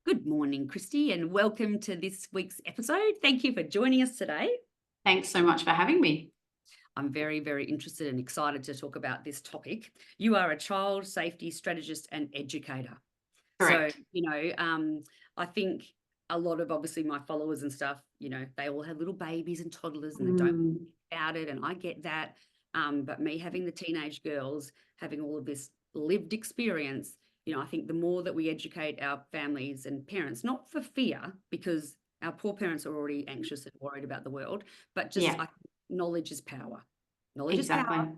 Good morning, Kristi, and welcome to this week's episode. Thank you for joining us today. Thanks so much for having me. I'm very, very interested and excited to talk about this topic. You are a child safety strategist and educator. Correct. So, I think a lot of obviously my followers and stuff, they all have little babies and toddlers and they don't know about it. And I get that. But me having the teenage girls, having all of this lived experience, I think the more that we educate our families and parents, not for fear, because our poor parents are already anxious and worried about the world, but just Yeah, knowledge is power. Knowledge is exactly. power.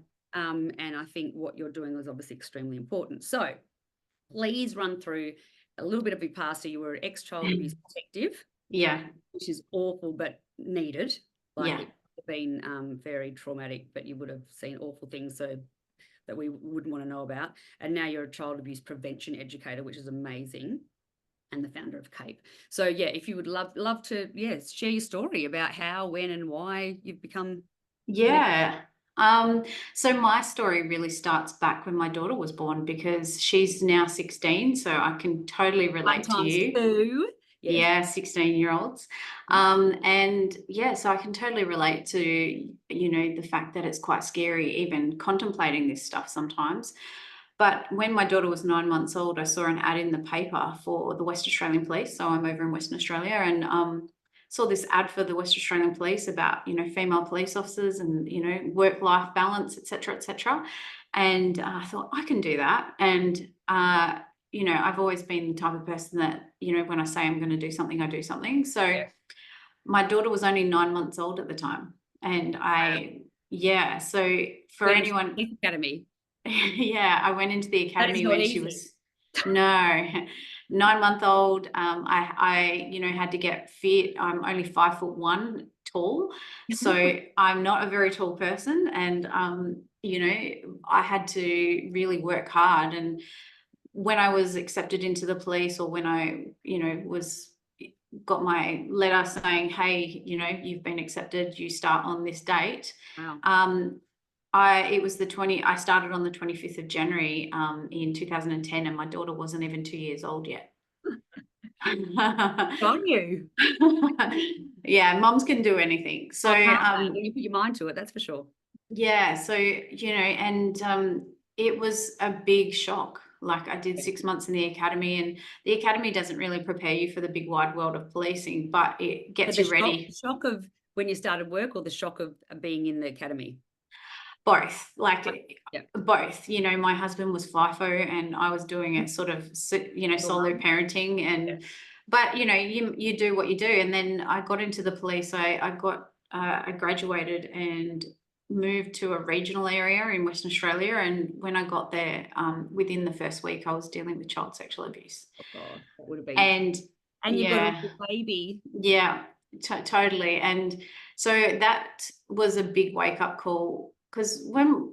And I think what you're doing is obviously extremely important. So please run through a little bit of your past. So you were an ex-child abuse detective, Yeah, which is awful but needed. Like yeah, it would have been very traumatic, but you would have seen awful things so that we wouldn't want to know about. And now you're a child abuse prevention educator, which is amazing, and the founder of CAPE. So yeah, if you would love to, share your story about how, when, and why you've become. yeah. So my story really starts back when my daughter was born because she's now 16, so I can totally Fun relate to times you. too. Yeah. Yeah, 16-year-olds. And yeah, so I can totally relate to, the fact that it's quite scary even contemplating this stuff sometimes. But when my daughter was 9 months old, I saw an ad in the paper for the West Australian Police. So I'm over in Western Australia and saw this ad for the West Australian Police about, female police officers and, work-life balance, et cetera, et cetera. And I thought, I can do that. And, I've always been the type of person that, when I say I'm going to do something, I do something. So Yeah. my daughter was only 9 months old at the time. And so for Went into anyone, police academy. yeah, I went into the That is academy not when she easy. was no 9 month old. I had to get fit. I'm only 5'1" tall, so I'm not a very tall person, and I had to really work hard. And when I was accepted into the police, or when I was got my letter saying, hey, you've been accepted, you start on this date. Wow. I started on the 25th of January in 2010, and my daughter wasn't even 2 years old yet. On you. Yeah, mums can do anything. So Oh, can't they? When you put your mind to it, that's for sure. yeah, so and it was a big shock. Like, I did 6 months in the academy, and the academy doesn't really prepare you for the big wide world of policing, but it So gets the you shock, ready. shock of when you started work, or the shock of being in the academy? Both, Yeah. both. My husband was FIFO and I was doing it sort of, solo parenting. Yeah. But you do what you do. And then I got into the police. I graduated and moved to a regional area in Western Australia. And when I got there, within the first week, I was dealing with child sexual abuse. Oh God, that would have been. And And you've got a yeah, little baby. yeah, totally. And so that was a big wake up call, because when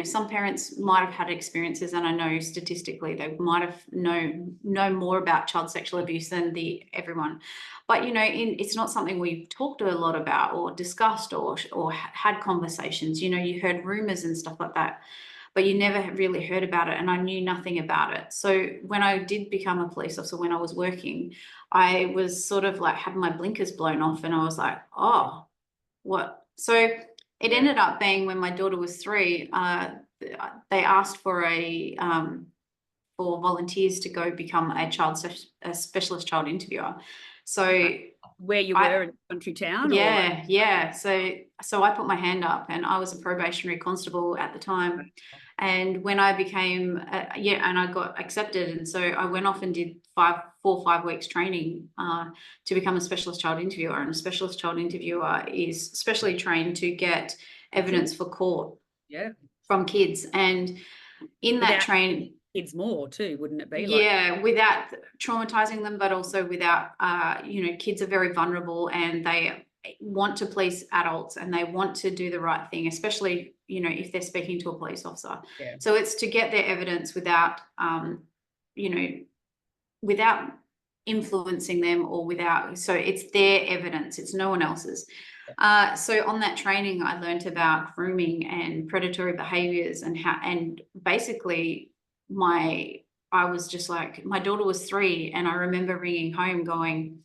some parents might have had experiences, and I know statistically they might have know more about child sexual abuse than everyone. But it's not something we've talked a lot about or discussed or had conversations. You heard rumors and stuff like that, but you never really heard about it, and I knew nothing about it. So when I did become a police officer, when I was working, I was sort of like had my blinkers blown off, and I was like, oh, what? So it Yeah. ended up being, when my daughter was 3, they asked for for volunteers to go become a specialist child interviewer. So Where you I were in a country town, or like. yeah. So I put my hand up, and I was a probationary constable at the time. And when I became, and I got accepted. And so I went off and did 5 weeks training to become a specialist child interviewer. And a specialist child interviewer is specially trained to get evidence for court Yeah. from kids. And in that Without training, kids more too, wouldn't it be? Like. yeah, without traumatizing them, but also without, kids are very vulnerable, and they want to please adults, and they want to do the right thing, especially, if they're speaking to a police officer. Yeah. So it's to get their evidence without, without influencing them, or so it's their evidence, it's no one else's. So on that training, I learned about grooming and predatory behaviors, and basically I was just like, my daughter was 3, and I remember ringing home going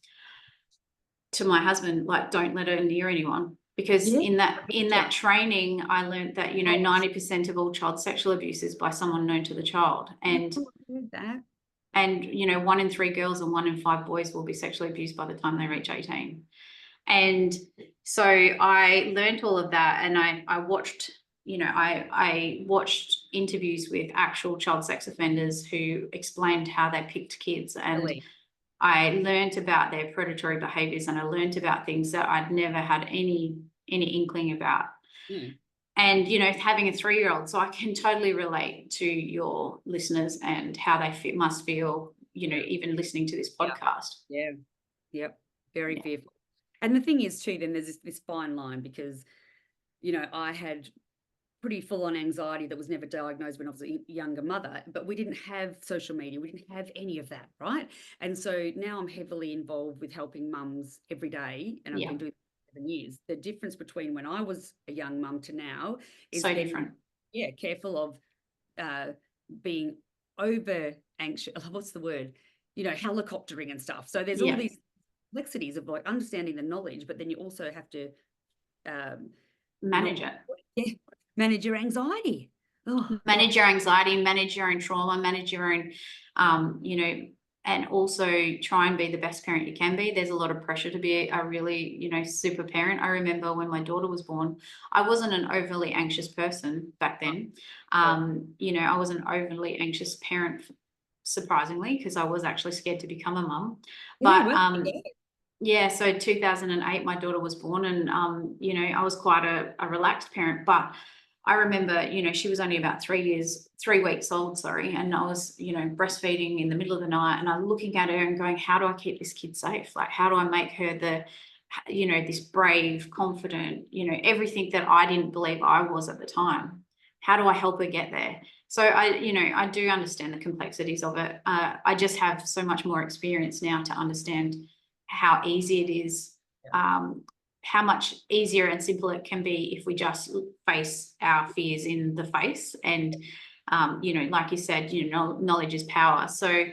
to my husband, like, don't let her near anyone. Because Yeah. in that training, I learned that, you know, Yes. 90% of all child sexual abuse is by someone known to the child. And Oh, I heard that. you know, 1 in 3 girls and 1 in 5 boys will be sexually abused by the time they reach 18. And so I learned all of that, and I watched, you know, I watched interviews with actual child sex offenders who explained how they picked kids, and Really. I learned about their predatory behaviours, and I learned about things that I'd never had any inkling about. Mm. And, you know, having a 3-year-old, so I can totally relate to your listeners and how they must feel, you know, even listening to this Yeah. podcast. Yeah. Yep. Very Yeah. fearful. And the thing is too, then there's this fine line, because, you know, I had pretty full-on anxiety that was never diagnosed when I was a younger mother, but we didn't have social media. We didn't have any of that, right? And so now I'm heavily involved with helping mums every day, and I've Yeah. been doing it for 7 years. The difference between when I was a young mum to now is So then, different. yeah, careful of being over anxious. What's the word? You know, helicoptering and stuff. So there's all Yeah. these complexities of like understanding the knowledge, but then you also have to Manage not it. manage your anxiety. Oh, Manage your anxiety, manage your own trauma, manage your own, you know, and also try and be the best parent you can be. There's a lot of pressure to be a really, you know, super parent. I remember when my daughter was born, I wasn't an overly anxious person back then. You know, I was an overly anxious parent, surprisingly, because I was actually scared to become a mum. yeah, But well, yeah, so 2008, my daughter was born, and you know, I was quite a relaxed parent, but I remember, you know, she was only about 3 weeks old, sorry, and I was, you know, breastfeeding in the middle of the night, and I'm looking at her and going, how do I keep this kid safe? Like, how do I make her you know, this brave, confident, you know, everything that I didn't believe I was at the time. How do I help her get there? So you know, I do understand the complexities of it. I just have so much more experience now to understand how easy it is, how much easier and simpler it can be if we just face our fears in the face. And, you know, like you said, you know, knowledge is power. So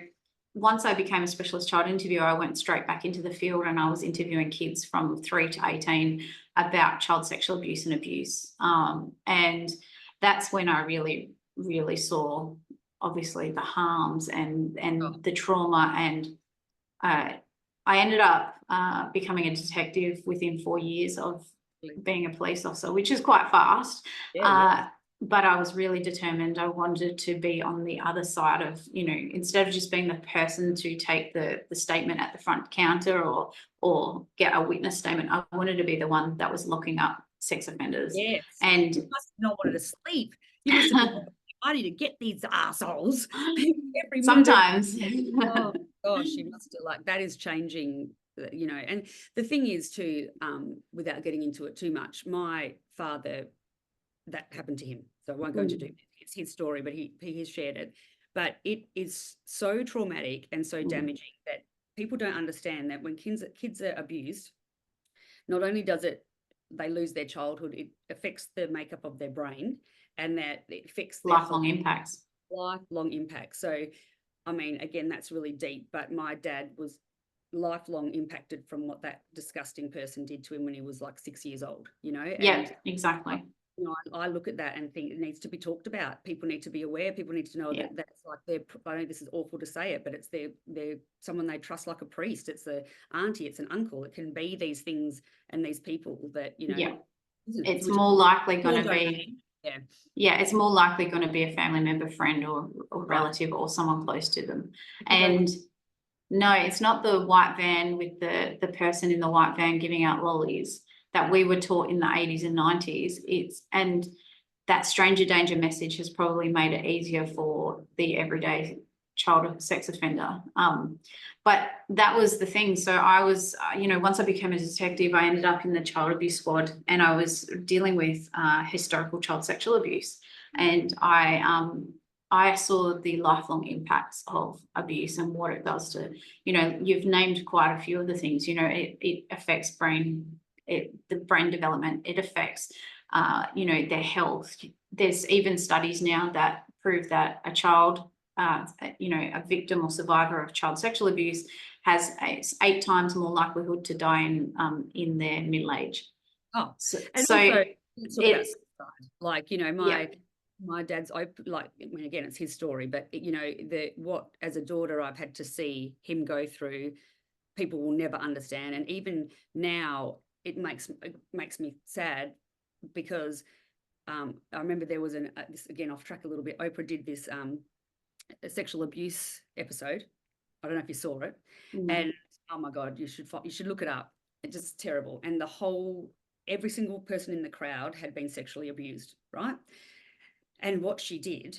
once I became a specialist child interviewer, I went straight back into the field, and I was interviewing kids from 3 to 18 about child sexual abuse and abuse. And that's when I really, really saw, obviously, the harms and the trauma. And I ended up becoming a detective within 4 years of being a police officer, which is quite fast. yeah. But I was really determined. I wanted to be on the other side of, you know, instead of just being the person to take the statement at the front counter or get a witness statement, I wanted to be the one that was locking up sex offenders. Yes. And you must have not wanted to sleep. You must have been I need to get these assholes every minute. sometimes. Oh gosh, you must have, like, that is changing, you know. And the thing is too, without getting into it too much, my father, that happened to him. So I won't go into it's his story, but he has shared it. But it is so traumatic and so damaging that people don't understand that when kids are abused, not only does they lose their childhood, it affects the makeup of their brain, and that it affects their Lifelong impacts. Lifelong impact. So, I mean, again, that's really deep, but my dad was lifelong impacted from what that disgusting person did to him when he was like 6 years old, you know? Yeah, And exactly. you know, I look at that and think it needs to be talked about. People need to be aware. People need to know that that's like I know this is awful to say it, but it's they're someone they trust like a priest. It's the auntie, it's an uncle. It can be these things and these people that, you know. It's more likely going to be. It's more likely going to be a family member, friend, or relative, or someone close to them. And no, it's not the white van with the person in the white van giving out lollies that we were taught in the 80s and 90s. And that stranger danger message has probably made it easier for the everyday child sex offender. But that was the thing. So I was, you know, once I became a detective, I ended up in the child abuse squad, and I was dealing with historical child sexual abuse. And I saw the lifelong impacts of abuse and what it does to, you know, you've named quite a few of the things, you know, it affects the brain development, it affects, you know, their health. There's even studies now that prove that a child a victim or survivor of child sexual abuse has 8 times more likelihood to die in their middle age. Oh, So, and so also let's talk about it's suicide. Like, you know, my dad's like, I mean, again, it's his story, but you know, what as a daughter I've had to see him go through, people will never understand. And even now it makes me sad because I remember there was this, again, off track a little bit, Oprah did this a sexual abuse episode. I don't know if you saw it. And oh my God, you should look it up. It's just terrible. And every single person in the crowd had been sexually abused, right? And what she did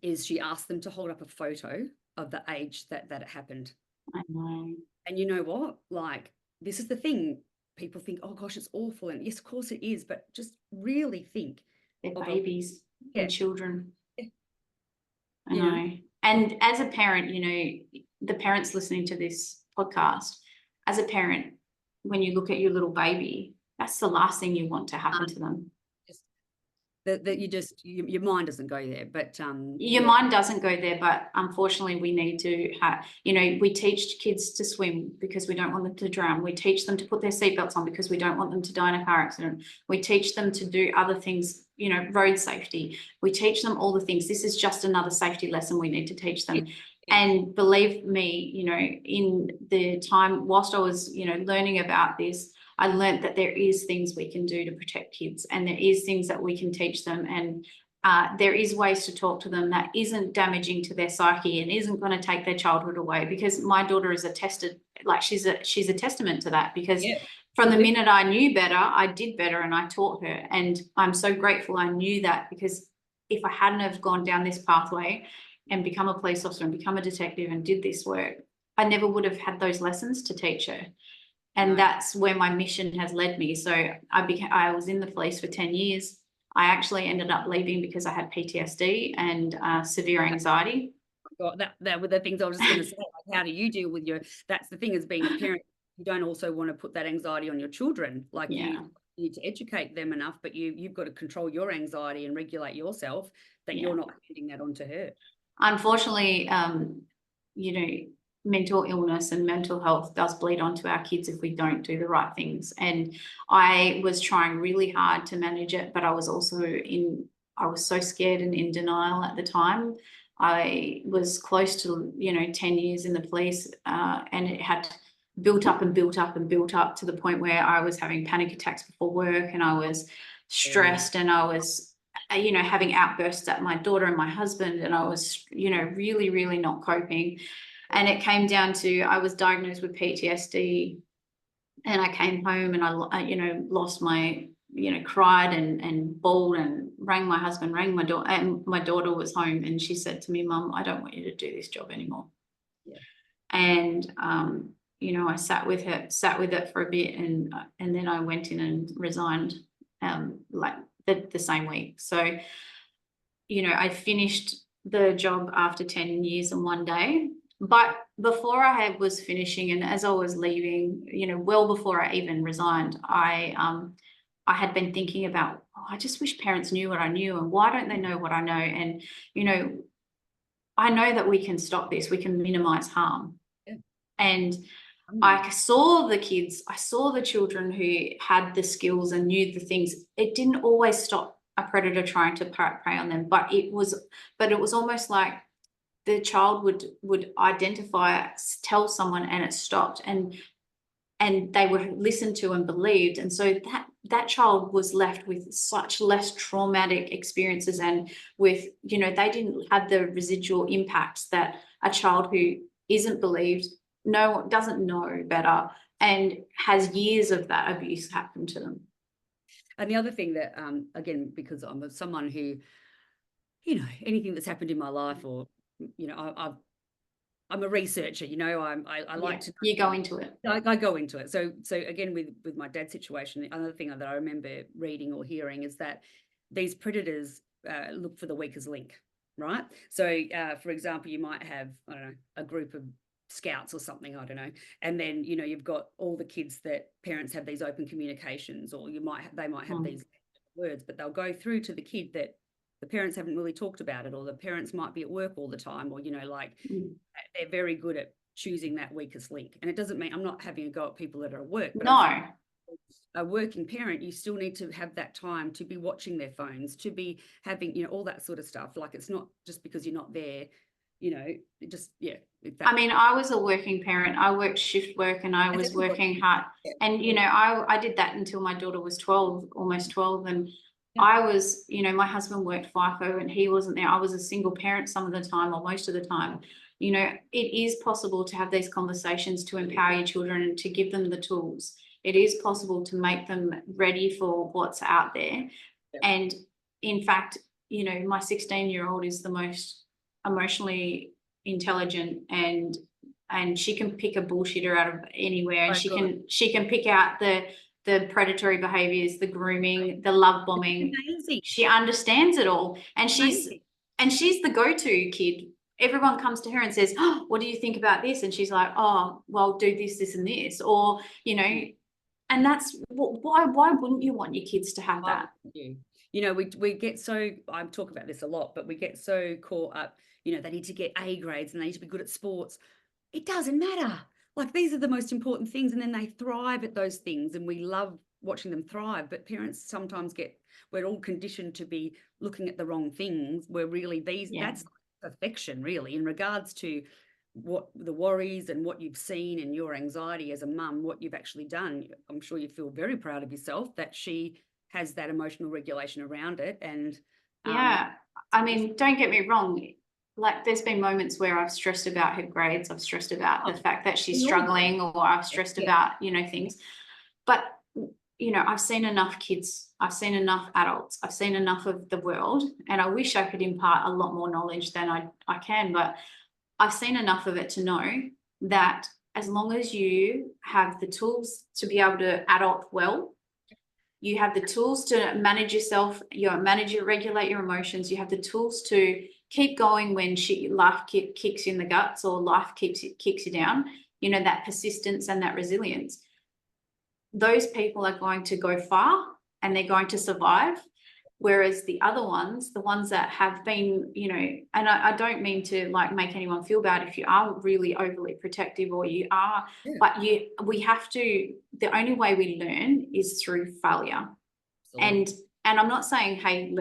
is she asked them to hold up a photo of the age that it happened. I know. And you know what? Like, this is the thing. People think, oh gosh, it's awful. And yes, of course it is, but just really think. They're babies and children. Yeah. I know. And as a parent, you know, the parents listening to this podcast, as a parent, when you look at your little baby, that's the last thing you want to happen to them. That your mind doesn't go there, but your mind doesn't go there, but unfortunately we need to have, you know, we teach kids to swim because we don't want them to drown. We teach them to put their seatbelts on because we don't want them to die in a car accident. We teach them to do other things, you know, road safety. We teach them all the things. This is just another safety lesson we need to teach them. And believe me, you know, in the time whilst I was, you know, learning about this, I learned that there is things we can do to protect kids, and there is things that we can teach them, and there is ways to talk to them that isn't damaging to their psyche and isn't going to take their childhood away. Because my daughter is she's a testament to that, because from the minute I knew better, I did better and I taught her. And I'm so grateful I knew that, because if I hadn't have gone down this pathway and become a police officer and become a detective and did this work, I never would have had those lessons to teach her. And that's where my mission has led me. So I was in the police for 10 years. I actually ended up leaving because I had PTSD and severe anxiety. That were the things I was just going to say. Like, how do you deal with that's the thing, as being a parent, you don't also want to put that anxiety on your children. Like you need to educate them enough, but you've got to control your anxiety and regulate yourself, that you're not handing that on to her. Unfortunately, you know, mental illness and mental health does bleed onto our kids if we don't do the right things. And I was trying really hard to manage it, but I was also I was so scared and in denial at the time. I was close to, you know, 10 years in the police, and it had built up and built up and built up to the point where I was having panic attacks before work, and I was stressed, and I was, you know, having outbursts at my daughter and my husband, and I was, you know, really, really not coping. And it came down to, I was diagnosed with PTSD, and I came home and I you know, lost my, you know, cried and bawled and rang my husband, rang my daughter, and my daughter was home, and she said to me, "Mum, I don't want you to do this job anymore." And you know, I sat with it for a bit, and then I went in and resigned like the same week. So, you know, I finished the job after 10 years and 1 day. But before I was finishing, and as I was leaving, you know, well before I even resigned, I had been thinking about, I just wish parents knew what I knew, and why don't they know what I know? And, you know, I know that we can stop this, we can minimize harm. And I saw the kids, I saw the children who had the skills and knew the things. It didn't always stop a predator trying to prey on them, but it was almost like the child would identify, tell someone, and it stopped, and they were listened to and believed. And so that child was left with such less traumatic experiences, and with, you know, they didn't have the residual impacts that a child who isn't believed, doesn't know better, and has years of that abuse happen to them. And the other thing that again, because I'm someone who, you know, anything that's happened in my life, or, you know, I'm a researcher, you know, I like to. You go into it. I go into it. So again, with my dad's situation, the other thing that I remember reading or hearing is that these predators look for the weakest link, right? So for example, you might have, I don't know, a group of scouts or something, I don't know, and then, you know, you've got all the kids that parents have these open communications, or they might have these words, but they'll go through to the kid that the parents haven't really talked about it, or the parents might be at work all the time, or, you know, like they're very good at choosing that weakest link. And it doesn't mean I'm not having a go at people that are at work, but No. a working parent, you still need to have that time to be watching their phones, to be having, you know, all that sort of stuff. Like, it's not just because you're not there, you know, it just, yeah. I mean, I was a working parent. I worked shift work and I was working hard. Yeah. And, you know, I did that until my daughter was 12, almost 12. And Yeah. I was, you know, my husband worked FIFO and he wasn't there. I was a single parent some of the time, or most of the time. You know, it is possible to have these conversations to empower your children and to give them the tools. It is possible to make them ready for what's out there. Yeah. And in fact, you know, my 16-year-old is the most emotionally intelligent, and she can pick a bullshitter out of anywhere, and she can pick out the predatory behaviors, the grooming, the love bombing. She understands it all, and she's the go-to kid. Everyone comes to her and says, "Oh, what do you think about this?" And she's like, "Oh, well, do this, this, and this," or, you know. And that's why wouldn't you want your kids to have that? You know, we get so, I talk about this a lot, but we get so caught up, you know, they need to get A grades and they need to be good at sports. It doesn't matter. Like, these are the most important things, and then they thrive at those things, and we love watching them thrive. But parents sometimes we're all conditioned to be looking at the wrong things, where really that's perfection, really, in regards to what the worries and what you've seen and your anxiety as a mum, what you've actually done. I'm sure you feel very proud of yourself that she has that emotional regulation around it. And yeah, I mean, don't get me wrong, like, there's been moments where I've stressed about her grades, I've stressed about the fact that she's struggling, or I've stressed about, you know, things. But, you know, I've seen enough kids, I've seen enough adults, I've seen enough of the world, and I wish I could impart a lot more knowledge than I can, but I've seen enough of it to know that as long as you have the tools to be able to adult well, you have the tools to manage yourself, regulate your emotions, you have the tools to keep going when life kicks you in the guts, or life kicks you down, you know, that persistence and that resilience. Those people are going to go far and they're going to survive. Whereas the other ones, the ones that have been, you know, and I don't mean to like make anyone feel bad if you are really overly protective, or you are, but we have to, the only way we learn is through failure. Absolutely. And I'm not saying, hey,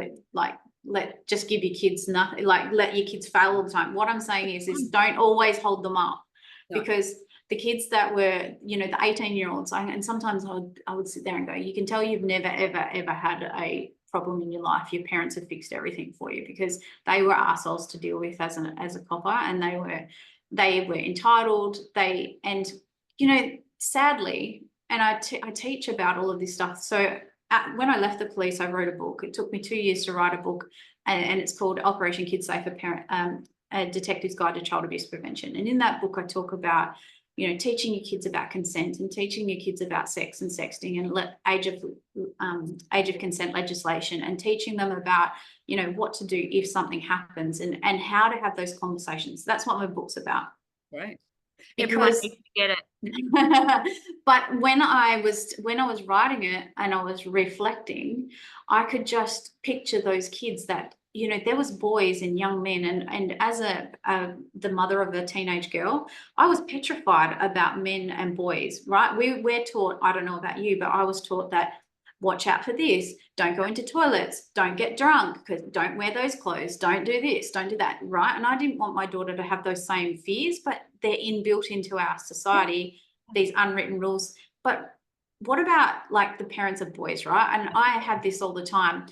let just give your kids nothing, like let your kids fail all the time. What I'm saying is don't always hold them up, because the kids that were, you know, the 18-year-olds, and sometimes I would sit there and go, you can tell you've never, ever had a problem in your life. Your parents have fixed everything for you, because they were arseholes to deal with as a copper, and they were entitled. And you know, sadly, and I teach about all of this stuff. So when I left the police, I wrote a book. It took me 2 years to write a book, and it's called Operation Kids Safer Parent, a Detective's Guide to Child Abuse Prevention. And in that book, I talk about, you know, teaching your kids about consent, and teaching your kids about sex and sexting, and age of consent legislation, and teaching them about, you know, what to do if something happens, and how to have those conversations. That's what my book's about. Right. Because everyone needs to get it. But when I was writing it and I was reflecting, I could just picture those kids that, you know, there was boys and young men, and as the mother of a teenage girl, I was petrified about men and boys, right? We're taught, I don't know about you, but I was taught that watch out for this, don't go into toilets, don't get drunk, because don't wear those clothes, don't do this, don't do that, right? And I didn't want my daughter to have those same fears, but they're inbuilt into our society, these unwritten rules. But what about like the parents of boys, right? And I have this all the time.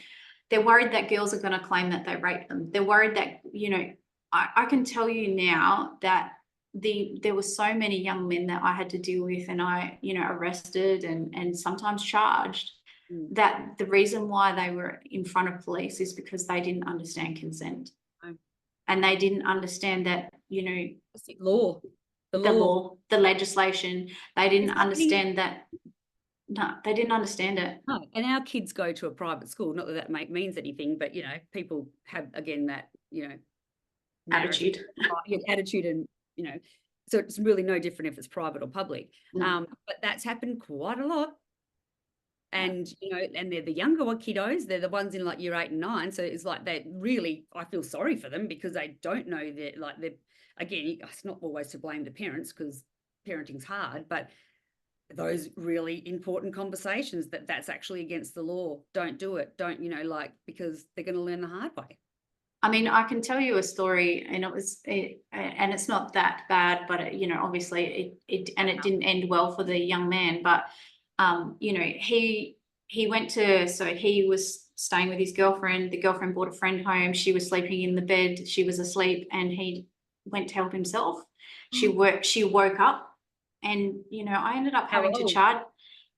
They're worried that girls are going to claim that they raped them. They're worried that, you know, I can tell you now that there were so many young men that I had to deal with, and I, you know, arrested and sometimes charged, that the reason why they were in front of police is because they didn't understand consent. And they didn't understand that, you know, the law, the legislation, they didn't understand that. No, they didn't understand it. No, and our kids go to a private school. Not that means anything, but, you know, people have, again, that, you know, attitude. Attitude, and, you know, so it's really no different if it's private or public. But that's happened quite a lot. And, you know, and they're the younger kiddos. They're the ones in like year 8 and 9. So it's like they really, I feel sorry for them because they don't know that, like, they're, again, it's not always to blame the parents because parenting's hard, but those really important conversations that's actually against the law. Don't do it. Don't, you know, like, because they're going to learn the hard way. I mean, I can tell you a story, and and it's not that bad, but it, you know, obviously it didn't end well for the young man. But you know, he went to, so he was staying with his girlfriend. The girlfriend brought a friend home. She was sleeping in the bed. She was asleep, and he went to help himself. She woke up, and you know, I ended up having to charge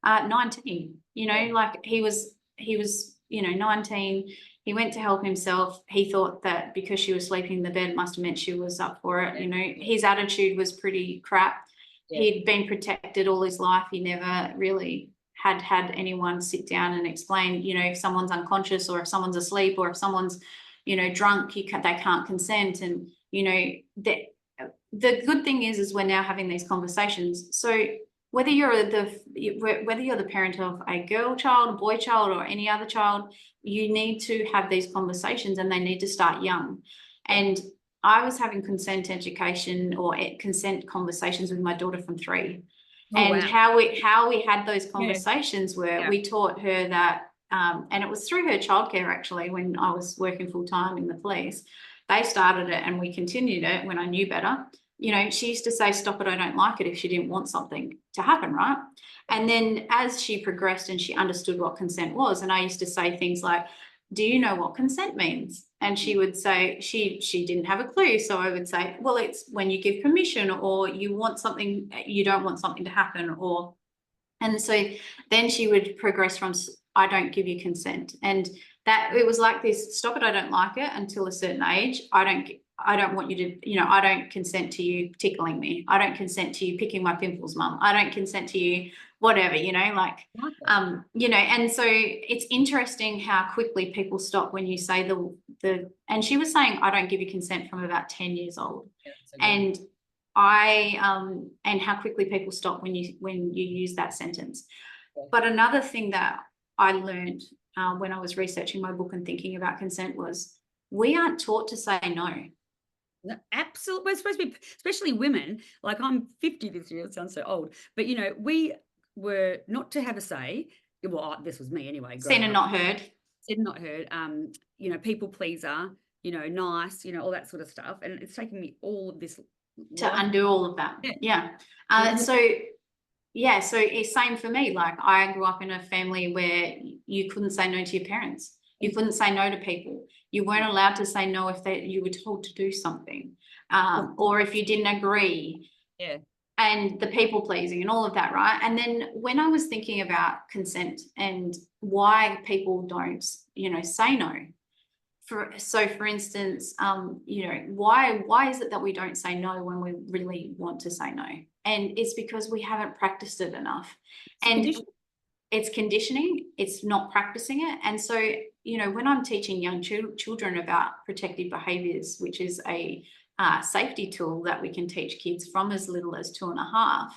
19. You know, like he was you know 19. He went to help himself. He thought that because she was sleeping in the bed must have meant she was up for it. You know, his attitude was pretty crap. He'd been protected all his life. He never really had anyone sit down and explain, you know, if someone's unconscious or if someone's asleep or if someone's, you know, drunk, they can't consent. And, you know, the good thing is we're now having these conversations. So whether you're the parent of a girl child, a boy child, or any other child, you need to have these conversations, and they need to start young. And I was having consent education or consent conversations with my daughter from 3. And how we had those conversations were we taught her that, and it was through her childcare actually, when I was working full time in the police. They started it and we continued it when I knew better. You know, she used to say, "Stop it, I don't like it," if she didn't want something to happen, right? And then as she progressed and she understood what consent was, and I used to say things like, "Do you know what consent means?" And she would say she didn't have a clue. So I would say, "Well, it's when you give permission, or you want something, you don't want something to happen," or, and so then she would progress from, "I don't give you consent." And that it was like this: "Stop it, I don't like it," until a certain age. I don't want you to, you know, I don't consent to you tickling me. I don't consent to you picking my pimples, mum. I don't consent to you, whatever, you know, like, you know, and so it's interesting how quickly people stop when you say and she was saying, "I don't give you consent," from about 10 years old. And and how quickly people stop when you use that sentence. But another thing that I learned when I was researching my book and thinking about consent was we aren't taught to say no. No, absolutely. We're supposed to be, especially women. Like, I'm 50 this year. It sounds so old, but you know, we were not to have a say. Well, this was me anyway. Seen and not heard. Seen and not heard. You know, people pleaser. You know, nice. You know, all that sort of stuff. And it's taken me all of this to undo all of that. Yeah. So yeah, so it's same for me. Like, I grew up in a family where you couldn't say no to your parents. You couldn't say no to people. You weren't allowed to say no if you were told to do something, or if you didn't agree. Yeah. And the people pleasing and all of that, right? And then when I was thinking about consent and why people don't, you know, say no. For instance, you know, why is it that we don't say no when we really want to say no? And it's because we haven't practiced it enough. It's conditioning, it's not practicing it. And so, you know, when I'm teaching young children about protective behaviours, which is a safety tool that we can teach kids from as little as 2.5,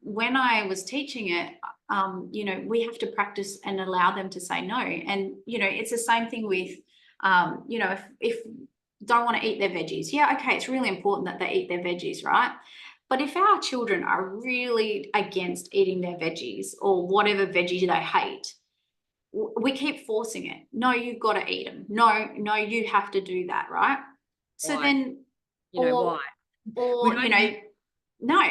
when I was teaching it, you know, we have to practice and allow them to say no. And, you know, it's the same thing with, you know, if don't want to eat their veggies. Yeah, okay, it's really important that they eat their veggies, right? But if our children are really against eating their veggies or whatever veggie they hate, we keep forcing it. No, you've got to eat them. No, you have to do that, right? So then, you know, why? Or, you know, no,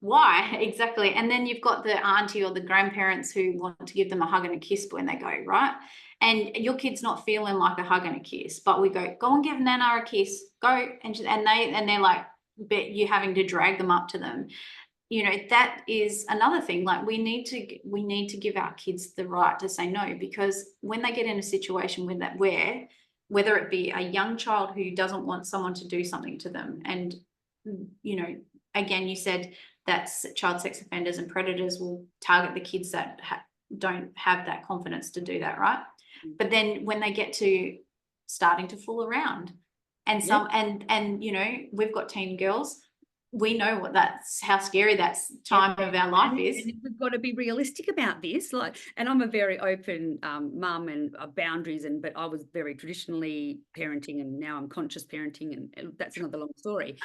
why? Exactly. And then you've got the auntie or the grandparents who want to give them a hug and a kiss when they go, right? And your kid's not feeling like a hug and a kiss, but we go and give Nana a kiss, go. And they're like, but you're having to drag them up to them. You know, that is another thing. Like, we need to give our kids the right to say no, because when they get in a situation where whether it be a young child who doesn't want someone to do something to them, and, you know, again, you said that child sex offenders and predators will target the kids that don't have that confidence to do that, right? But then when they get to starting to fool around, and and you know, we've got teen girls, we know how scary that time of our life is. And we've got to be realistic about this. Like, and I'm a very open mum and boundaries, but I was very traditionally parenting, and now I'm conscious parenting, and that's another long story.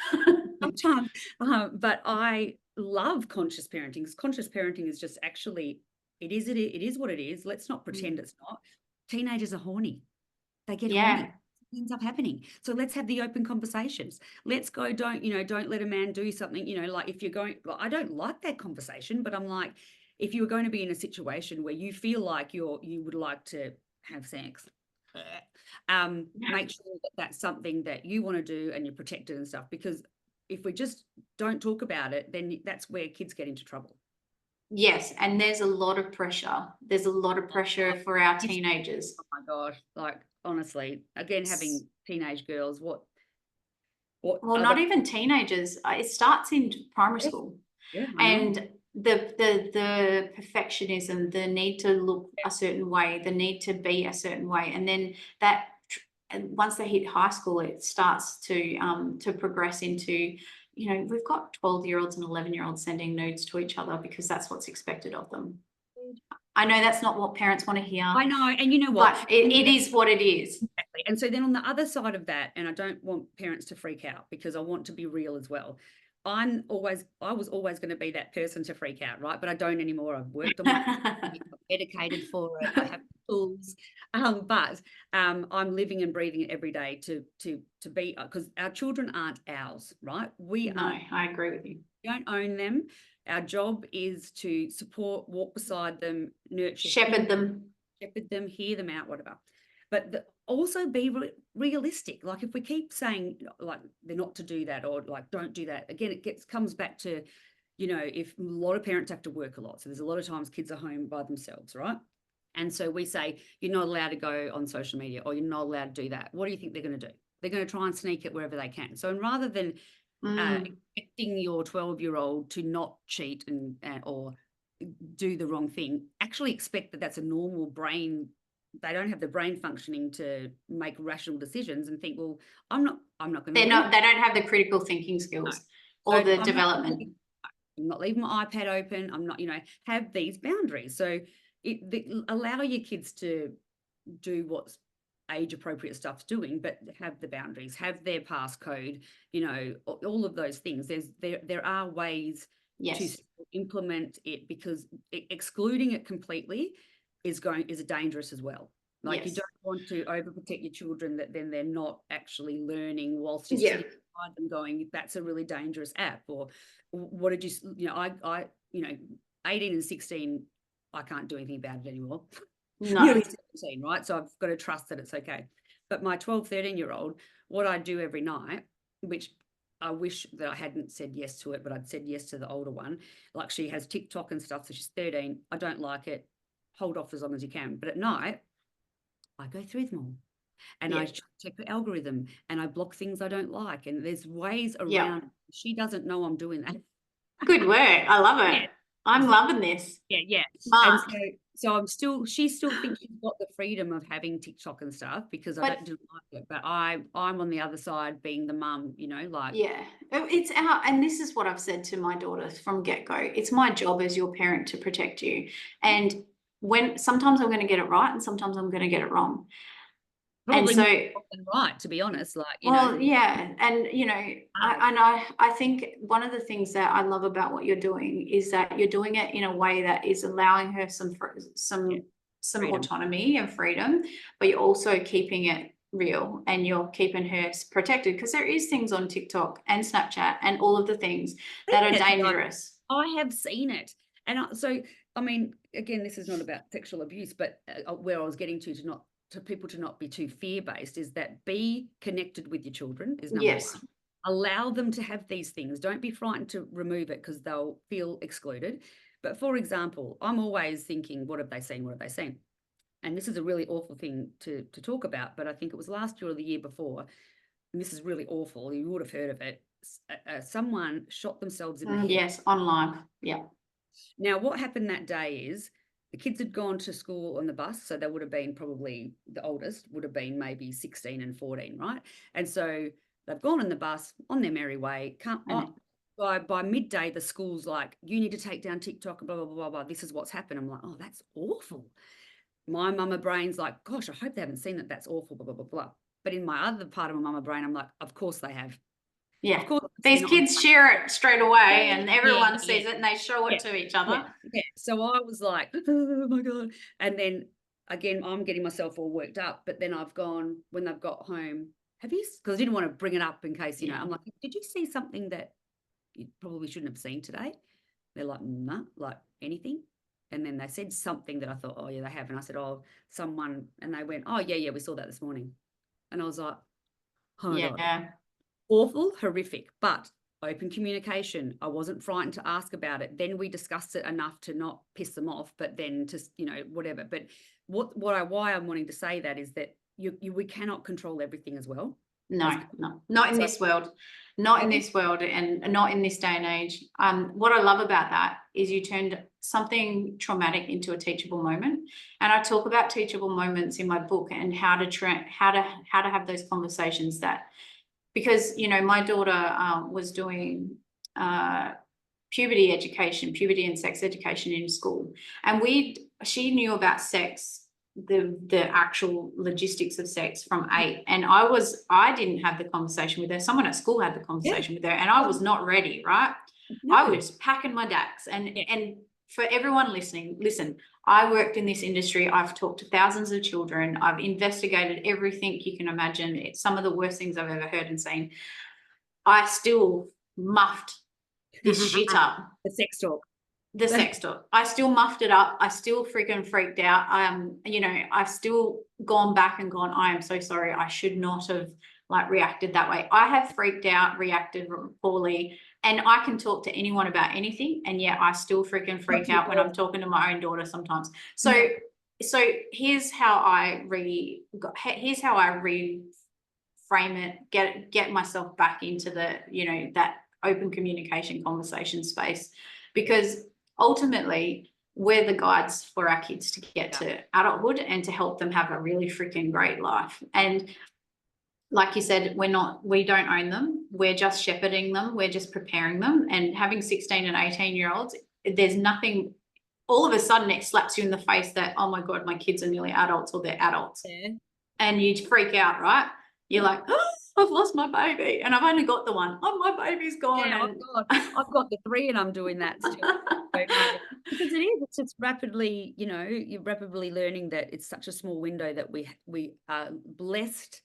Sometimes, but I love conscious parenting, because conscious parenting is just actually, it is what it is. Let's not pretend it's not. Teenagers are horny. They get horny. Ends up happening. So let's have the open conversations. Let's go, don't let a man do something, like if you're going, I don't like that conversation, but I'm like, if you're going to be in a situation where you feel like you would like to have sex, make sure that that's something that you want to do and you're protected and stuff, because if we just don't talk about it, then that's where kids get into trouble. Yes, and there's a lot of pressure. There's a lot of pressure for our teenagers. Oh my gosh, like honestly, again, having teenage girls, what well, not even teenagers. It starts in primary school. Yeah, and the perfectionism, the need to look a certain way, the need to be a certain way, and then that, and once they hit high school, it starts to progress into, we've got 12-year-olds and 11-year-olds sending nudes to each other because that's what's expected of them. I know that's not what parents want to hear. I know, and you know what? But it is what it is. Exactly. And so then on the other side of that, and I don't want parents to freak out because I want to be real as well. I was always going to be that person to freak out, right? But I don't anymore. I've worked on my dedicated for it. I have tools, but I'm living and breathing it every day to be, because our children aren't ours, right? I agree with you. We don't own them. Our job is to support, walk beside them, nurture, shepherd them, hear them out, whatever. But also be realistic. Like if we keep saying like they're not to do that, or like don't do that, again, it comes back to, if a lot of parents have to work a lot. So there's a lot of times kids are home by themselves, right? And so we say, you're not allowed to go on social media, or you're not allowed to do that. What do you think they're going to do? They're going to try and sneak it wherever they can. So rather than expecting your 12-year-old to not cheat or do the wrong thing, actually expect that that's a normal brain. They don't have the brain functioning to make rational decisions, and think, well, I'm not going to. They don't have the critical thinking skills or the development. I'm not leaving my iPad open. I'm not, have these boundaries. So allow your kids to do what's age appropriate stuff's doing, but have the boundaries, have their passcode, all of those things. There are ways to implement it, because excluding it completely is dangerous as well. Like you don't want to overprotect your children that then they're not actually learning whilst you're sitting beside them going, that's a really dangerous app. Or what did you, I 18 and 16, I can't do anything about it anymore. No. Nearly 17, right? So I've got to trust that it's okay. But my 12, 13-year-old, what I do every night, which I wish that I hadn't said yes to it, but I'd said yes to the older one. Like she has TikTok and stuff, so she's 13. I don't like it. Hold off as long as you can. But at night, I go through them all. And I check the algorithm, and I block things I don't like. And there's ways around. She doesn't know I'm doing that. Good work. I love it. Yeah. I'm loving this. Yeah. And so she still thinks she's got the freedom of having TikTok and stuff, because I don't like it. But I'm on the other side, being the mum, like. Yeah, it's and this is what I've said to my daughters from get-go. It's my job as your parent to protect you. And when sometimes I'm going to get it right and sometimes I'm going to get it wrong. Probably and so right, to be honest, like yeah, and I think one of the things that I love about what you're doing is that you're doing it in a way that is allowing her some autonomy and freedom, but you're also keeping it real, and you're keeping her protected, because there is things on TikTok and Snapchat and all of the things that are dangerous. I have seen it, and so I mean, again, this is not about sexual abuse, but where I was getting to people to not be too fear-based, is that be connected with your children is number one. Allow them to have these things. Don't be frightened to remove it, because they'll feel excluded. But for example, I'm always thinking, what have they seen? What have they seen? And this is a really awful thing to talk about, but I think it was last year or the year before, and this is really awful. You would have heard of it. Someone shot themselves in the head. Yes, online. Yeah. Now, what happened that day is, the kids had gone to school on the bus, so they would have been probably, the oldest would have been maybe 16 and 14, right? And so they've gone on the bus on their merry way. by midday, the school's like, you need to take down TikTok, blah, blah, blah, blah, blah. This is what's happened. I'm like, oh, that's awful. My mama brain's like, gosh, I hope they haven't seen that. That's awful, blah, blah, blah, blah. But in my other part of my mama brain, I'm like, of course they have. Yeah. Of course. These kids share it straight away, and everyone Yeah, sees it and they show it to each other. Yeah. So I was like, oh my God. And then again, I'm getting myself all worked up. But then I've gone, when they've got home, have you, because I didn't want to bring it up in case, you know, I'm like, did you see something that you probably shouldn't have seen today? They're like, nah, like anything. And then they said something that I thought, oh yeah, they have. And I said, oh, someone, and they went, oh yeah, we saw that this morning. And I was like, oh my God. Awful, horrific, but open communication. I wasn't frightened to ask about it. Then we discussed it enough to not piss them off, but then to, you know, whatever. But why I'm wanting to say that is that we cannot control everything as well. No, not in this world. Not in this world, and not in this day and age. What I love about that is you turned something traumatic into a teachable moment. And I talk about teachable moments in my book and how to have those conversations, that because, you know, my daughter was doing puberty and sex education in school, and she knew about sex, the actual logistics of sex from 8, and I didn't have the conversation with her. Someone at school had the conversation with her, and I was not ready, right? No. I was packing my dacks, and for everyone listening, listen, I worked in this industry. I've talked to thousands of children. I've investigated everything you can imagine. It's some of the worst things I've ever heard and seen. I still muffed this shit up. The sex talk. The sex talk. I still muffed it up. I still freaking freaked out. You know, I've still gone back and gone, I am so sorry. I should not have like reacted that way. I have freaked out, reacted poorly, and I can talk to anyone about anything, and yet I still freaking freak out when I'm talking to my own daughter sometimes. So here's how I reframe it, get myself back into the, you know, that open communication conversation space, because ultimately we're the guides for our kids to get to adulthood and to help them have a really freaking great life. And like you said, we don't own them. We're just shepherding them. We're just preparing them. And having 16 and 18-year-olds, there's nothing, all of a sudden it slaps you in the face that, oh my God, my kids are nearly adults, or they're adults. Yeah. And you freak out, right? You're like, oh, I've lost my baby, and I've only got the one. Oh, my baby's gone. Yeah, and I've got the 3 and I'm doing that still. Because it is, it's rapidly, you know, you're rapidly learning that it's such a small window that we are blessed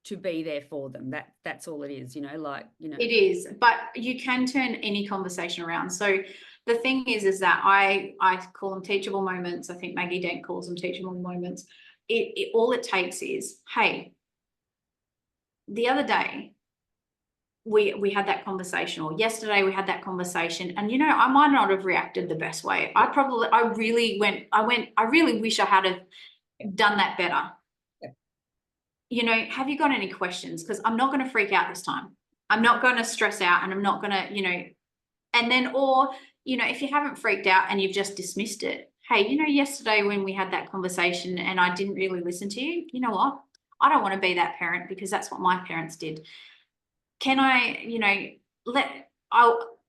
to be there for them. That's all it is, you know, like, you know. It is, but you can turn any conversation around. So the thing is that I call them teachable moments. I think Maggie Dent calls them teachable moments. All it takes is, hey, the other day we had that conversation, or yesterday we had that conversation, and you know, I might not have reacted the best way. I really wish I had done that better. Yeah. You know, have you got any questions? Because I'm not going to freak out this time. I'm not going to stress out, and I'm not going to, you know, and then, or, you know, if you haven't freaked out and you've just dismissed it, hey, you know, yesterday when we had that conversation and I didn't really listen to you, you know what? I don't want to be that parent, because that's what my parents did. Can I, you know,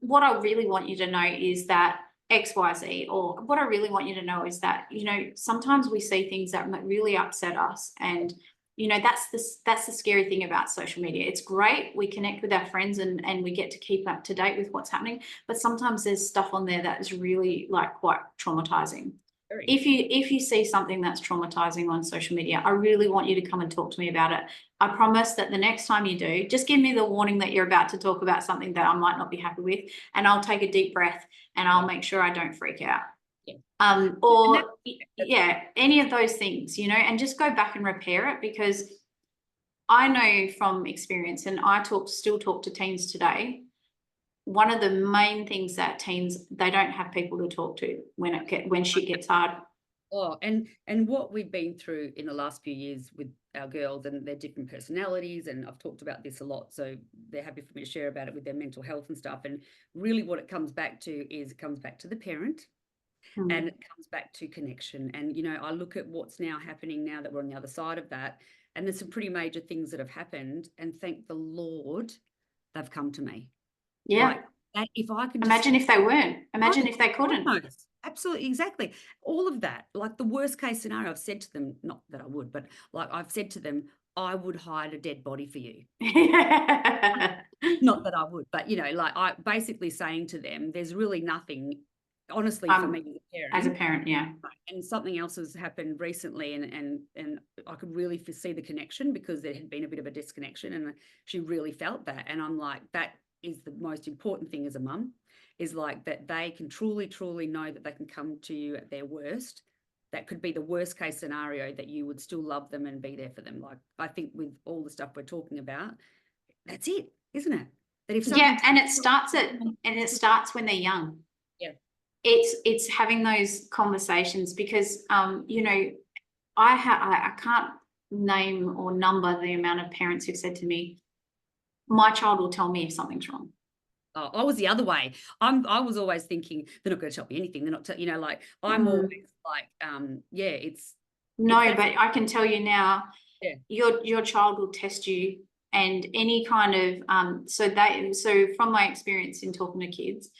what I really want you to know is that XYZ, or what I really want you to know is that, you know, sometimes we see things that really upset us, and, you know, that's the scary thing about social media. It's great, we connect with our friends and we get to keep up to date with what's happening, but sometimes there's stuff on there that is really like quite traumatizing. If you see something that's traumatizing on social media, I really want you to come and talk to me about it. I promise that the next time you do, just give me the warning that you're about to talk about something that I might not be happy with, and I'll take a deep breath and I'll make sure I don't freak out. Yeah. Any of those things, you know, and just go back and repair it, because I know from experience, and I still talk to teens today, one of the main things that teens, they don't have people to talk to when shit gets hard. Oh, and what we've been through in the last few years with our girls and their different personalities, and I've talked about this a lot, so they're happy for me to share about it with their mental health and stuff. And really what it comes back to is, it comes back to the parent, and it comes back to connection. And, you know, I look at what's now happening now that we're on the other side of that, and there's some pretty major things that have happened, and thank the Lord they've come to me. Yeah. that if I can Imagine if they weren't. Imagine if they couldn't. almost, absolutely, exactly. All of that, like the worst case scenario, I've said to them, not that I would, but like I've said to them, I would hide a dead body for you. Not that I would, but you know, like I basically saying to them, there's really nothing, honestly, for me as a parent, yeah. And something else has happened recently, and I could really see the connection, because there had been a bit of a disconnection, and she really felt that. And I'm like, that is the most important thing as a mum, is like that they can truly, truly know that they can come to you at their worst. That could be the worst case scenario, that you would still love them and be there for them. Like, I think with all the stuff we're talking about, that's it, isn't it? That if and it starts when they're young. Yeah. It's having those conversations, because you know, I can't name or number the amount of parents who've said to me, my child will tell me if something's wrong. Oh, I was the other way. I was always thinking, they're not going to tell me anything. They're not, you know, like I'm always like, yeah, it's. No, but I can tell you now, yeah, your child will test you, and any kind of so from my experience in talking to kids,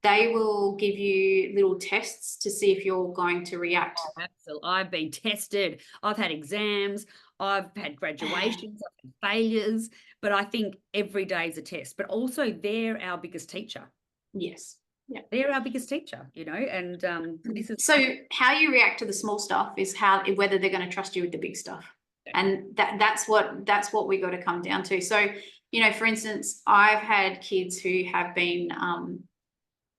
they will give you little tests to see if you're going to react. Oh, absolutely. I've been tested. I've had exams. I've had graduations. I've had failures. But I think every day is a test. But also, they're our biggest teacher. Yes. Yeah. They're our biggest teacher, you know, and this is. So how you react to the small stuff is whether they're going to trust you with the big stuff. And that's what we got to come down to. So, you know, for instance, I've had kids who have been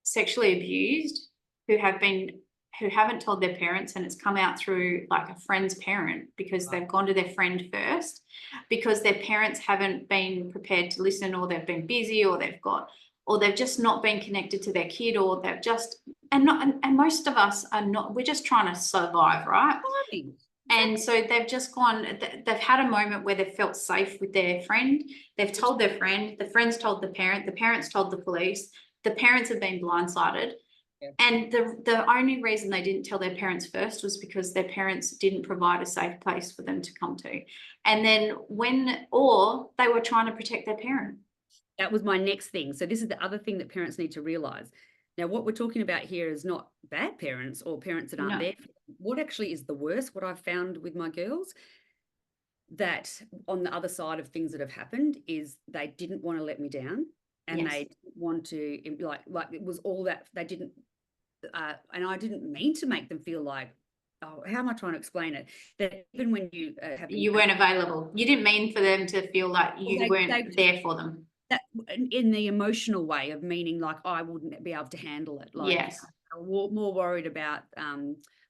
sexually abused, who haven't told their parents, and it's come out through like a friend's parent, because they've gone to their friend first, because their parents haven't been prepared to listen, or they've been busy, or they've just not been connected to their kid, or they've just and most of us are not. We're just trying to survive, right? And so they've just they've had a moment where they've felt safe with their friend. They've told their friend, the friend's told the parents told the police, the parents have been blindsided. Yeah. And the only reason they didn't tell their parents first was because their parents didn't provide a safe place for them to come to. And then or they were trying to protect their parent. That was my next thing. So this is the other thing that parents need to realize. Now, what we're talking about here is not bad parents or parents that aren't there. What actually is the worst, what I've found with my girls, that on the other side of things that have happened, is they didn't want to let me down, and they didn't want to, like it was all that they didn't, and I didn't mean to make them feel like, oh, how am I trying to explain it? That even when you weren't available, you didn't mean for them to feel like you weren't there for them. That in the emotional way of meaning, like I wouldn't be able to handle it. Like, yes, I'm more worried about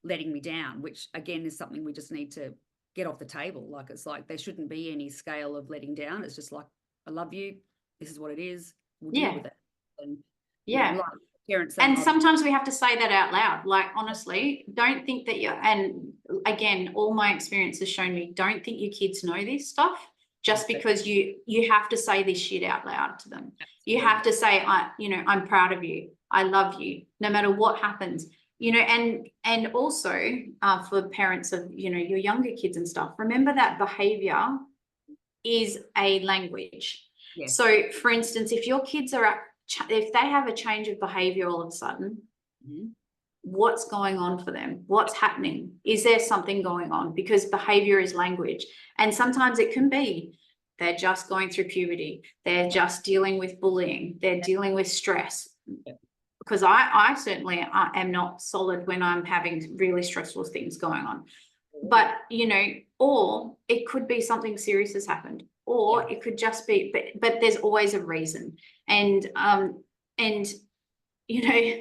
letting me down, which again is something we just need to get off the table. Like, it's like there shouldn't be any scale of letting down. It's just like, I love you. This is what it is. We'll deal with it. And you know, like parents saying, and sometimes we have to say that out loud. Like, honestly, don't think that and again, all my experience has shown me, don't think your kids know this stuff. Just because you have to say this shit out loud to them. You have to say, I'm proud of you. I love you, no matter what happens. You know, and also for parents of, you know, your younger kids and stuff, remember that behavior is a language. Yes. So, for instance, if your kids if they have a change of behavior all of a sudden, what's going on for them? What's happening? Is there something going on? Because behavior is language. And sometimes it can be they're just going through puberty. They're just dealing with bullying. They're dealing with stress. Because I certainly am not solid when I'm having really stressful things going on. But, you know, or it could be something serious has happened, or it could just be, but there's always a reason. And you know,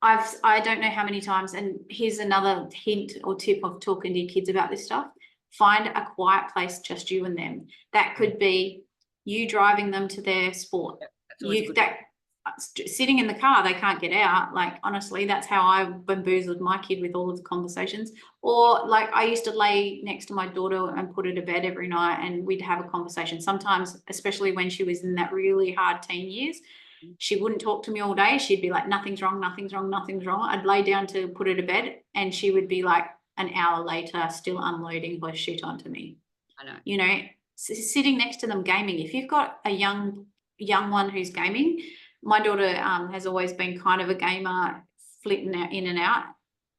I don't know how many times, and here's another hint or tip of talking to your kids about this stuff. Find a quiet place, just you and them. That could be you driving them to their sport. Sitting in the car, they can't get out. Like, honestly, that's how I bamboozled my kid with all of the conversations. Or like, I used to lay next to my daughter and put her to bed every night, and we'd have a conversation. Sometimes, especially when she was in that really hard teen years, she wouldn't talk to me all day. She'd be like, nothing's wrong, nothing's wrong, nothing's wrong. I'd lay down to put her to bed, and she would be like an hour later still unloading her shit onto me. I know. You know, sitting next to them gaming. If you've got a young one who's gaming, my daughter has always been kind of a gamer, flitting out in and out.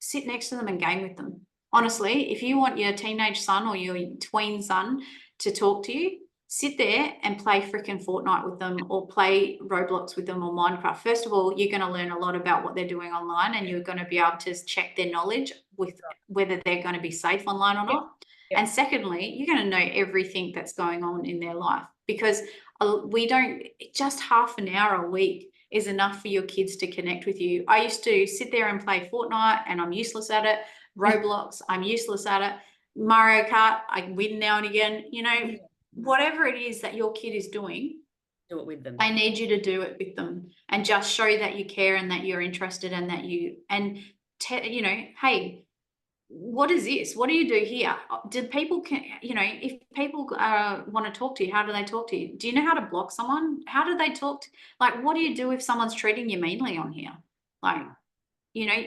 Sit next to them and game with them. Honestly, if you want your teenage son or your tween son to talk to you, sit there and play freaking Fortnite with them, or play Roblox with them, or Minecraft. First of all, you're going to learn a lot about what they're doing online, and you're going to be able to check their knowledge with whether they're going to be safe online or not. Yep. And secondly, you're going to know everything that's going on in their life, because we don't, just half an hour a week is enough for your kids to connect with you. I used to sit there and play Fortnite, and I'm useless at it. Roblox, I'm useless at it. Mario Kart, I win now and again. You know, whatever it is that your kid is doing, do it with them. They need you to do it with them, and just show that you care and that you're interested, and that you, and you know, hey, what is this? What do you do here? Do people, you know, if people want to talk to you, how do they talk to you? Do you know how to block someone? How do they talk to, like, what do you do if someone's treating you meanly on here? Like, you know.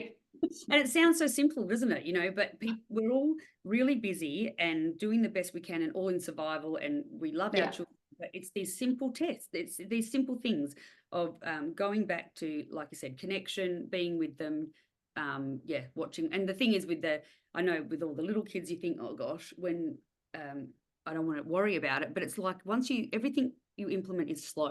And it sounds so simple, doesn't it? You know, but we're all really busy and doing the best we can, and all in survival, and we love our children. But it's these simple tests. It's these simple things of going back to, like you said, connection, being with them, watching. And the thing is, I know with all the little kids, you think, oh gosh, when I don't want to worry about it, but it's like once everything you implement is slow.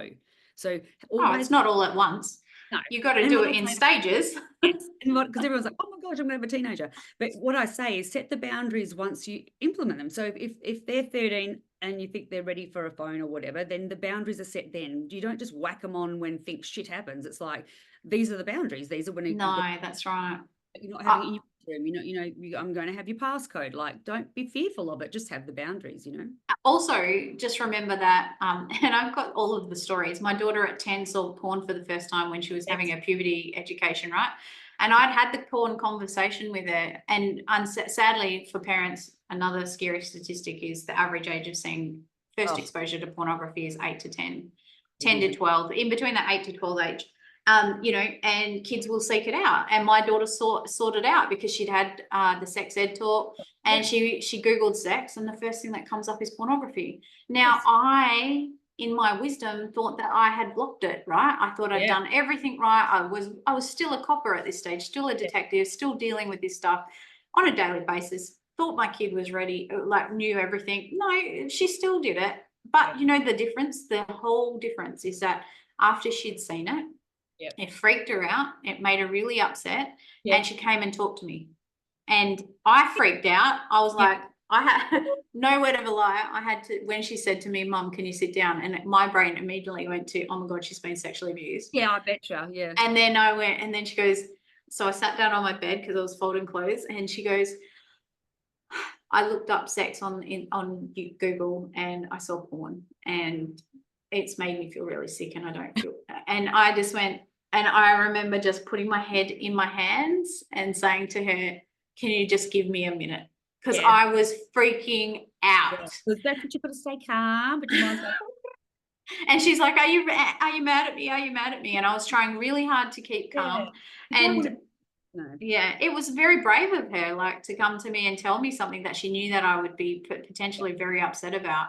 So it's not all at once. No. You've got to do it in stages. Yes, because everyone's like, oh my gosh, I'm going to have a teenager. But what I say is set the boundaries once you implement them. So if they're 13 and you think they're ready for a phone or whatever, then the boundaries are set then. You don't just whack them on when shit happens. It's like, these are the boundaries. These are when that's right. You're not having it in your room. I'm going to have your passcode. Like, don't be fearful of it. Just have the boundaries, you know. Also, just remember that, and I've got all of the stories. My daughter at 10 saw porn for the first time when she was having a puberty education, right? And I'd had the porn conversation with her. And sadly for parents, another scary statistic is the average age of seeing first exposure to pornography is 8 to 10, 10 to 12, in between that 8 to 12 age. You know, and kids will seek it out. And my daughter sorted out because she'd had the sex ed talk, and she Googled sex, and the first thing that comes up is pornography. Now, I, in my wisdom, thought that I had blocked it, right? I thought I'd done everything right. I was still a copper at this stage, still a detective, still dealing with this stuff on a daily basis. Thought my kid was ready, like knew everything. No, she still did it. But you know the difference, the whole difference is that after she'd seen it, it freaked her out. It made her really upset. And she came and talked to me. And I freaked out. I was like, I had no word of a lie. I had to, when she said to me, Mum, can you sit down? And my brain immediately went to, oh my God, she's been sexually abused. Yeah, I betcha. Yeah. And then I went, and then she goes, so I sat down on my bed because I was folding clothes, and she goes, I looked up sex on Google, and I saw porn, and it's made me feel really sick, and I don't feel, and I just went, and I remember just putting my head in my hands and saying to her, can you just give me a minute? Because I was freaking out. Because that's what you've got to stay calm, but you might say, and she's like, are you mad at me? Are you mad at me? And I was trying really hard to keep calm. And it was very brave of her, like, to come to me and tell me something that she knew that I would be potentially very upset about.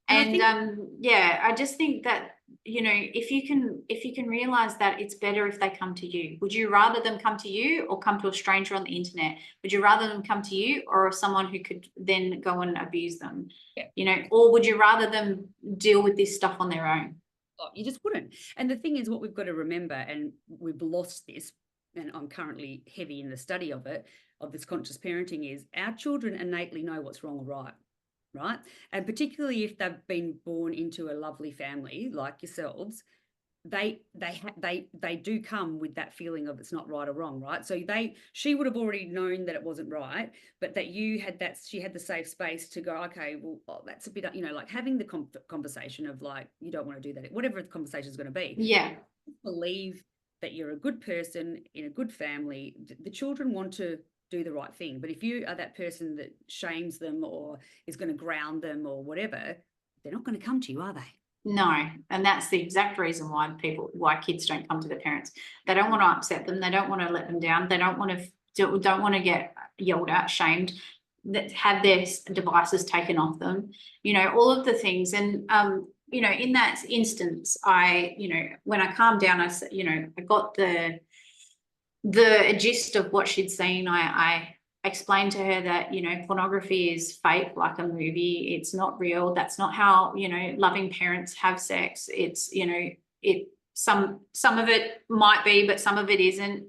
And I just think that, you know, if you can realize that it's better if they come to you. Would you rather them come to you or come to a stranger on the internet? Would you rather them come to you or someone who could then go and abuse them? You know, or would you rather them deal with this stuff on their own? You just wouldn't. And the thing is, what we've got to remember, and we've lost this, and I'm currently heavy in the study of this conscious parenting, is our children innately know what's wrong or right. Right. And particularly if they've been born into a lovely family like yourselves, they do come with that feeling of it's not right or wrong. Right. So she would have already known that it wasn't right, but that she had the safe space to go, okay, well, that's a bit, you know, like having the conversation of like, you don't want to do that, whatever the conversation is going to be. Yeah. Believe that you're a good person in a good family. The children want to do the right thing. But if you are that person that shames them or is going to ground them or whatever, they're not going to come to you, are they? No. And that's the exact reason why kids don't come to their parents. They don't want to upset them. They don't want to let them down. They don't want to get yelled at, shamed, that have their devices taken off them, you know, all of the things. And you know, in that instance, when I calmed down, I said, I got the gist of what she'd seen. I explained to her that, pornography is fake, like a movie. It's not real. That's not how, loving parents have sex. It's, some of it might be, but some of it isn't.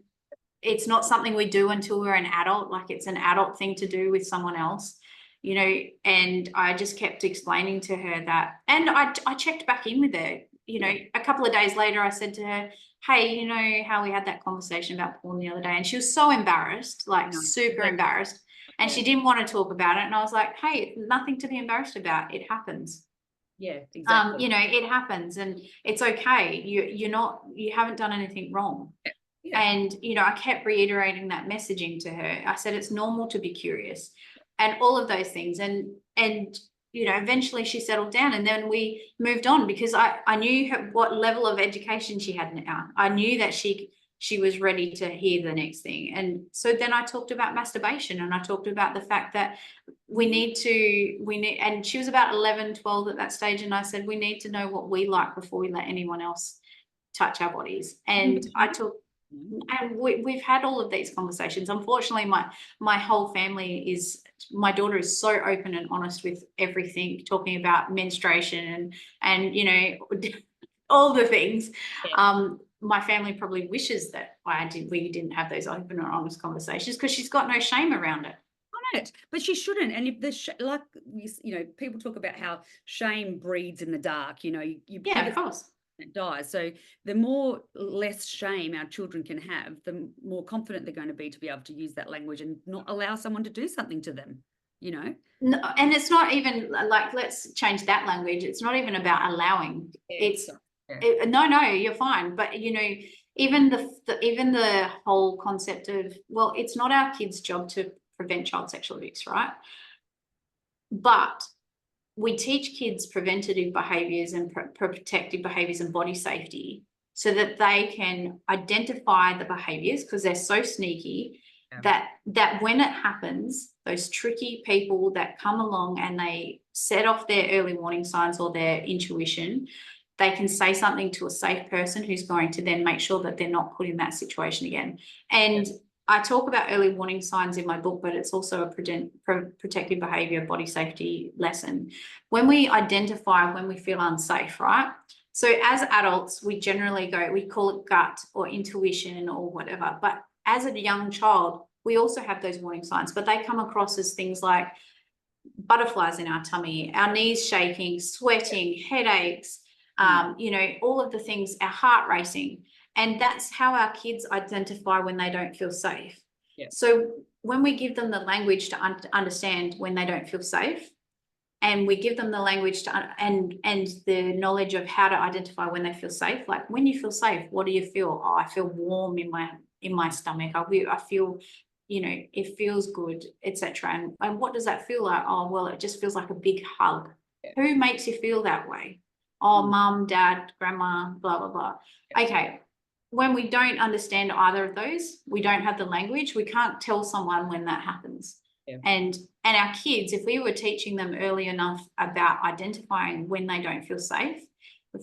It's not something we do until we're an adult. Like, it's an adult thing to do with someone else, and I just kept explaining to her that. And I checked back in with her, a couple of days later. I said to her, hey, how we had that conversation about porn the other day? And she was so embarrassed, like super embarrassed. And she didn't want to talk about it. And I was like, hey, nothing to be embarrassed about. It happens. Yeah, exactly. It happens, and it's okay. You haven't done anything wrong. Yeah. And, I kept reiterating that messaging to her. I said, it's normal to be curious and all of those things. And eventually she settled down, and then we moved on because I knew what level of education she had now. I knew that she was ready to hear the next thing. And so then I talked about masturbation, and I talked about the fact that we need, and she was about 11, 12 at that stage. And I said, we need to know what we like before we let anyone else touch our bodies. And we've had all of these conversations. Unfortunately, my whole family my daughter is so open and honest with everything, talking about menstruation and all the things. Yeah. My family probably wishes that we didn't have those open and honest conversations, because she's got no shame around it. But she shouldn't. And if people talk about how shame breeds in the dark, yeah, of course. It dies. So the less shame our children can have, the more confident they're going to be able to use that language and not allow someone to do something to them, No, and it's not even like, let's change that language. It's not even about allowing. No, you're fine. But even the whole concept of, well, it's not our kids' job to prevent child sexual abuse, right? But we teach kids preventative behaviours and protective behaviours and body safety, so that they can identify the behaviours, because they're so sneaky. Yeah. that when it happens, those tricky people that come along and they set off their early warning signs or their intuition, they can say something to a safe person who's going to then make sure that they're not put in that situation again. And yeah. I talk about early warning signs in my book, but it's also a protective behaviour, body safety lesson. When we identify when we feel unsafe, right? So as adults, we generally we call it gut or intuition or whatever. But as a young child, we also have those warning signs, but they come across as things like butterflies in our tummy, our knees shaking, sweating, headaches, all of the things, our heart racing. And that's how our kids identify when they don't feel safe. Yeah. So when we give them the language to understand when they don't feel safe, and we give them the language and the knowledge of how to identify when they feel safe, like, when you feel safe, what do you feel? Oh, I feel warm in my stomach. I feel, it feels good, etc. And what does that feel like? Oh, well, it just feels like a big hug. Yeah. Who makes you feel that way? Oh, mum, dad, grandma, blah, blah, blah. Yeah. Okay. When we don't understand either of those, we don't have the language, we can't tell someone when that happens. Yeah. And our kids, if we were teaching them early enough about identifying when they don't feel safe,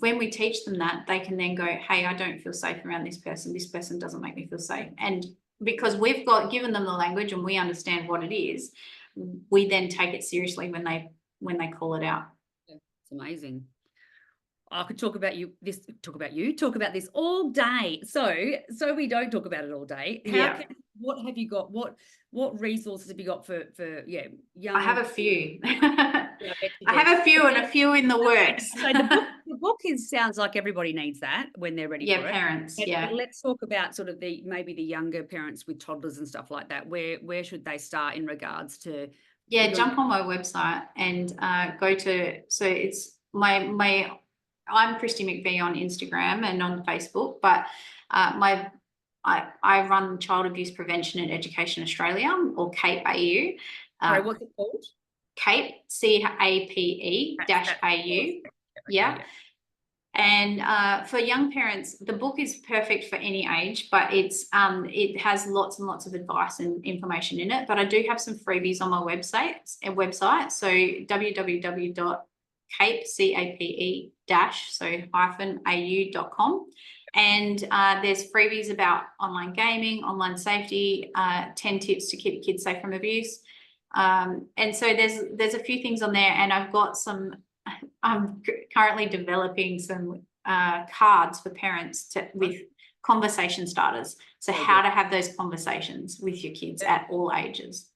when we teach them that, they can then go, hey, I don't feel safe around this person doesn't make me feel safe. And because we've given them the language and we understand what it is, we then take it seriously when they call it out. Yeah, it's amazing. I could talk about this all day. So we don't talk about it all day. What have you got? What resources have you got for young? I have a few. I have a few and a few in the works. So the book sounds like everybody needs that when they're ready for it. Yeah, parents. But let's talk about sort of maybe the younger parents with toddlers and stuff like that. Where should they start in regards to? Yeah, jump on my website and go to. So it's I'm Kristi McVie on Instagram and on Facebook, but I run Child Abuse Prevention and Education Australia, or CAPE AU. Sorry, what's it called? CAPE, CAPE -AU. Yeah. And for young parents, the book is perfect for any age, but it has lots and lots of advice and information in it. But I do have some freebies on my website. So CAPE, C-A-P-E dash, so -au.com. And there's freebies about online gaming, online safety, 10 tips to keep kids safe from abuse. And so there's a few things on there, and I'm currently developing some cards for parents with conversation starters. So how to have those conversations with your kids at all ages.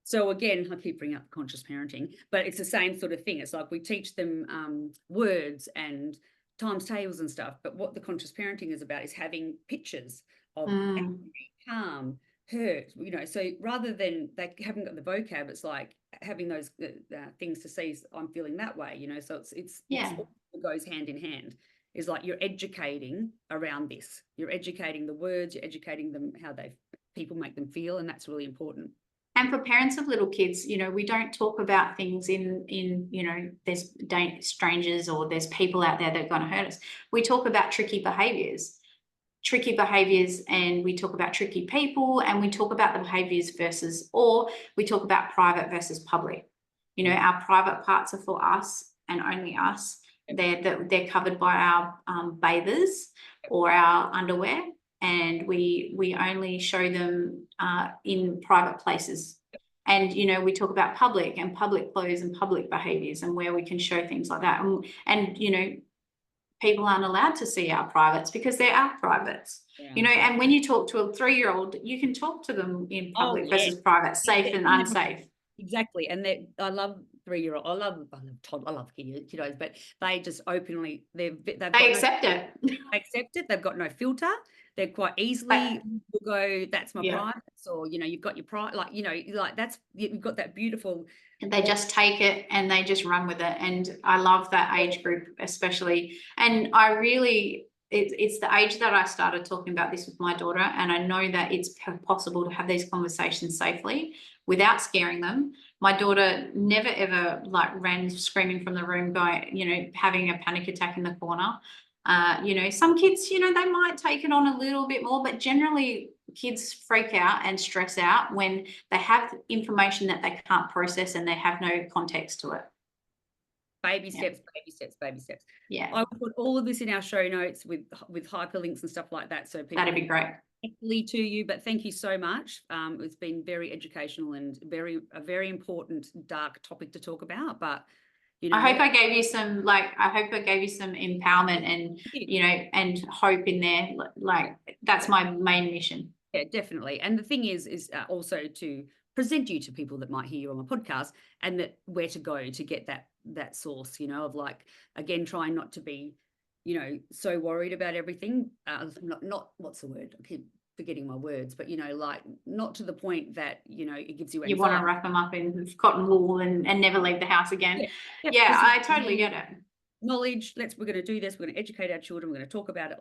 So again, I keep bringing up conscious parenting, but it's the same sort of thing. It's like we teach them words and times tables and stuff, but what the conscious parenting is about is having pictures of angry, calm, hurt, so rather than they haven't got the vocab, it's like having those things to see, I'm feeling that way, so it's it goes hand in hand. Is like you're educating around this, you're educating the words, you're educating them how people make them feel, and that's really important. And for parents of little kids, we don't talk about things in there's strangers or there's people out there that are going to hurt us. We talk about tricky behaviours, and we talk about tricky people, and we talk about the behaviours or we talk about private versus public. Our private parts are for us and only us. They're covered by our bathers or our underwear, and we only show them in private places. And we talk about public and public clothes and public behaviours and where we can show things like that. And people aren't allowed to see our privates because they're our privates. And when you talk to a 3-year-old, you can talk to them in public versus private, safe and unsafe. Exactly. And I love 3-year-old. I love kiddos, but they just openly they accept it. They accept it. They've got no filter. They're quite easily will go, that's my privates, or you've got your private, that's, you've got that beautiful. And they just take it and they just run with it. And I love that age group especially. And I really, it's the age that I started talking about this with my daughter, and I know that it's possible to have these conversations safely without scaring them. My daughter never ever ran screaming from the room, going, having a panic attack in the corner. Some kids, they might take it on a little bit more, but generally kids freak out and stress out when they have information that they can't process and they have no context to it. Baby steps, baby steps, baby steps. Yeah. I will put all of this in our show notes with hyperlinks and stuff like that, so people that'd be great. To you, but thank you so much. It's been very educational and a very important dark topic to talk about, but I hope I gave you some empowerment and and hope in there. That's my main mission. Yeah, definitely. And the thing is also to present you to people that might hear you on my podcast, and that where to go to get that source, of again, trying not to be so worried about everything. Not what's the word? I keep forgetting my words, but not to the point that it gives you anxiety. You want to wrap them up in cotton wool and never leave the house again. Yeah, I totally get it. Knowledge. We're going to do this. We're going to educate our children. We're going to talk about it.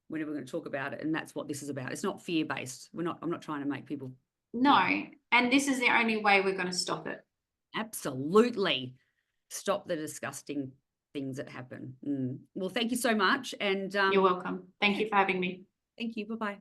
Whenever we're going to talk about it, and that's what this is about. It's not fear based. I'm not trying to make people. No, and this is the only way we're going to stop it. Absolutely, stop the disgusting things that happen. Well, thank you so much, and you're welcome. Thank you for having me. Thank you. Bye-bye.